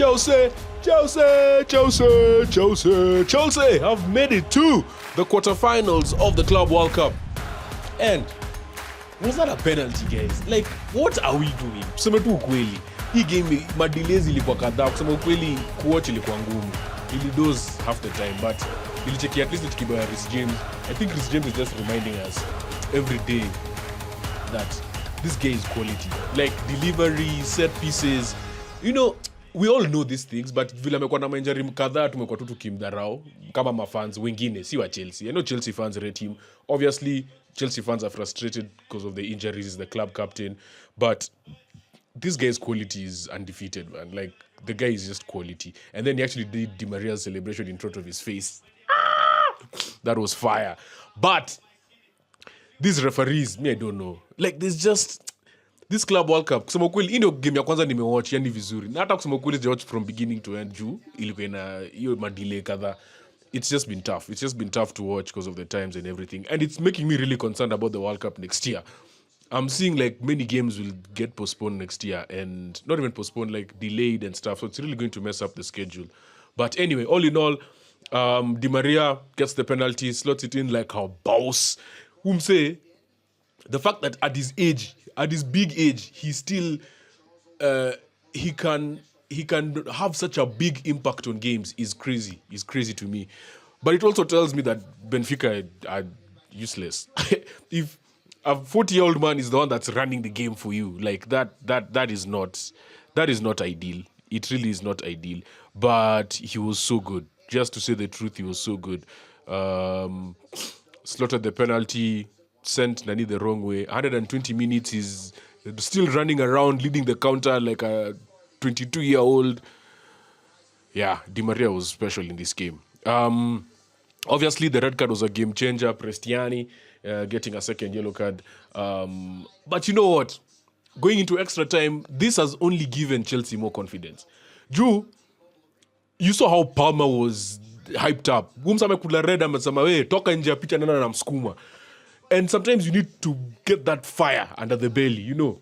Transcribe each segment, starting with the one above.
Chelsea have made it to the quarterfinals of the Club World Cup. And was that a penalty, guys? Like, what are we doing? Kusema tu ukweli, hii game madelays ilikuwa kadhaa. Kusema ukweli, kuwatch ilikuwa ngumu. Ilidoze half the time, but ilicheki at least tukiboya Reece James. I think Reece James is just reminding us every day that this guy is quality. Like delivery, set pieces. You know, we all know these things, but vile amekuwa na injury kadhaa tumekuwa tu tukimdharau kama mafans wengine si wa Chelsea. I know Chelsea fans rate him. Obviously, Chelsea fans are frustrated because of the injuries. He's the club captain, but this guy's quality is undefeated, man. Like, the guy is just quality. And then he actually did Di Maria's celebration in front of his face. That was fire. But these referees, me, I don't know. Like, there's just this Club World Cup. Kusema ukweli, ino game ya kwanza nimewatch yani vizuri. Na hata kusema ukweli watch from beginning to end juu ilikuwa ina hiyo madelay kadhaa. It's just been tough. It's just been tough to watch because of the times and everything. And it's making me really concerned about the World Cup next year. I'm seeing like many games will get postponed next year, and not even postponed, like delayed and stuff. So it's really going to mess up the schedule. But anyway, all in all, Di Maria gets the penalty, slots it in like a boss. Say the fact that at his age, at his big age, he still he can have such a big impact on games is crazy. It's crazy to me. But it also tells me that Benfica are useless. If a 40-year-old man is the one that's running the game for you, like that is not ideal. It really is not ideal. But he was so good. Just to say the truth, he was so good. Slaughtered the penalty, sent Nani the wrong way. 120 minutes, he's still running around, leading the counter like a 22-year-old. Yeah, Di Maria was special in this game. Obviously, the red card was a game changer. Prestiani getting a second yellow card. But you know what? Going into extra time, this has only given Chelsea more confidence. Drew, you saw how Palmer was hyped up. Kula red amesema we toka nje ya picha nana na msukuma. And sometimes you need to get that fire under the belly, you know.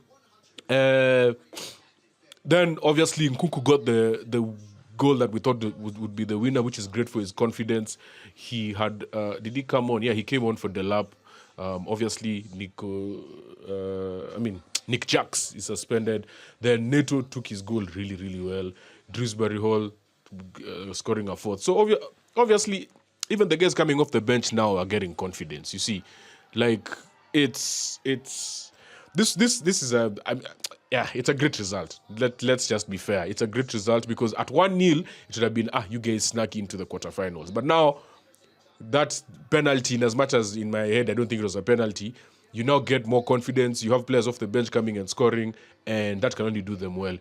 Then obviously Nkunku got the goal that we thought would be the winner, which is great for his confidence. He had did he come on? Yeah, he came on for the lap. Obviously Nick Jacks is suspended. Then Neto took his goal really, really well. Dewsbury Hall scoring a fourth. So obviously, even the guys coming off the bench now are getting confidence. You see, like it's this is it's a great result. Let's just be fair. It's a great result because at 1-0 it should have been you guys snuck into the quarterfinals. But now that penalty, in as much as in my head I don't think it was a penalty, you now get more confidence. You have players off the bench coming and scoring, and that can only do them well.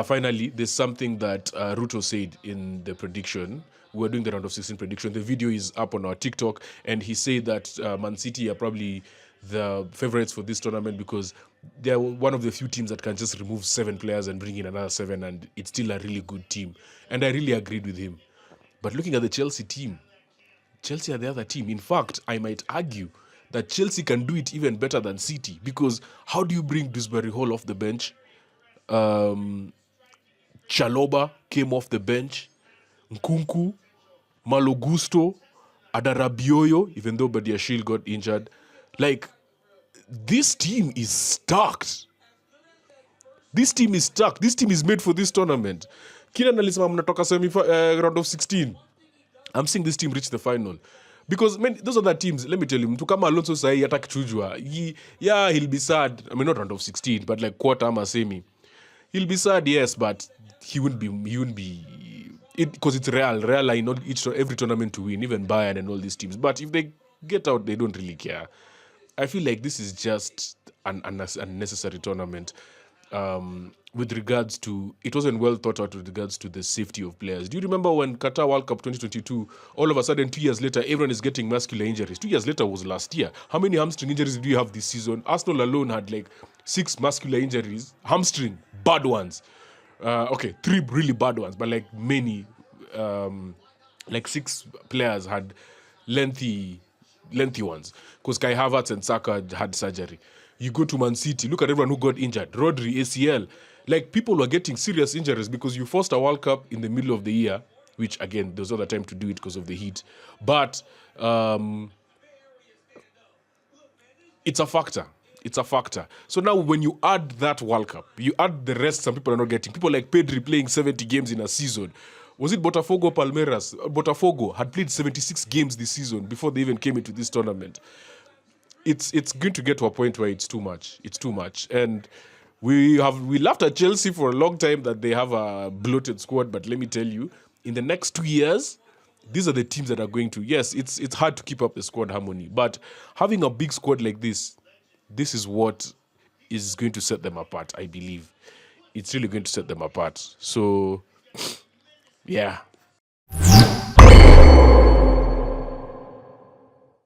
Finally, there's something that Ruto said in the prediction. We're doing the round of 16 prediction. The video is up on our TikTok, and he said that Man City are probably the favorites for this tournament because they're one of the few teams that can just remove 7 players and bring in another 7, and it's still a really good team. And I really agreed with him. But looking at the Chelsea team, Chelsea are the other team. In fact, I might argue that Chelsea can do it even better than City because how do you bring Dewsbury Hall off the bench? Chaloba came off the bench. Nkunku, Malo Gusto, Adarabioyo, even though Badiashile got injured. Like, this team is stacked. This team is stacked. This team is made for this tournament. Kila nalisema mnatoka round of 16. I'm seeing this team reach the final. Because those other teams, let me tell you, mtu kama Alonso sahi hata kichujwa, he'll be sad. I mean, not round of 16, but like quarter ama semi. He'll be sad, yes, but he wouldn't be because it's Real. Real are in every tournament to win, even Bayern and all these teams. But if they get out, they don't really care. I feel like this is just an unnecessary tournament. With regards to, it wasn't well thought out with regards to the safety of players. Do you remember when Qatar World Cup 2022, all of a sudden 2 years later, everyone is getting muscular injuries? 2 years later was last year. How many hamstring injuries do you have this season? Arsenal alone had like 6 muscular injuries, hamstring, bad ones. 3 really bad ones, but like many, like 6 players had lengthy ones. Because Kai Havertz and Saka had surgery. You go to Man City, look at everyone who got injured. Rodri, ACL. Like, people were getting serious injuries because you forced a World Cup in the middle of the year, which, again, there was not the time to do it because of the heat. But it's a factor. It's a factor. So now when you add that World Cup, you add the rest some people are not getting. People like Pedri playing 70 games in a season. Was it Botafogo Palmeiras? Botafogo had played 76 games this season before they even came into this tournament. It's going to get to a point where it's too much. It's too much. And we laughed at Chelsea for a long time that they have a bloated squad, but let me tell you, in the next 2 years, these are the teams that are going to, yes, it's hard to keep up the squad harmony, but having a big squad like this is what is going to set them apart, I believe. It's really going to set them apart. So, yeah.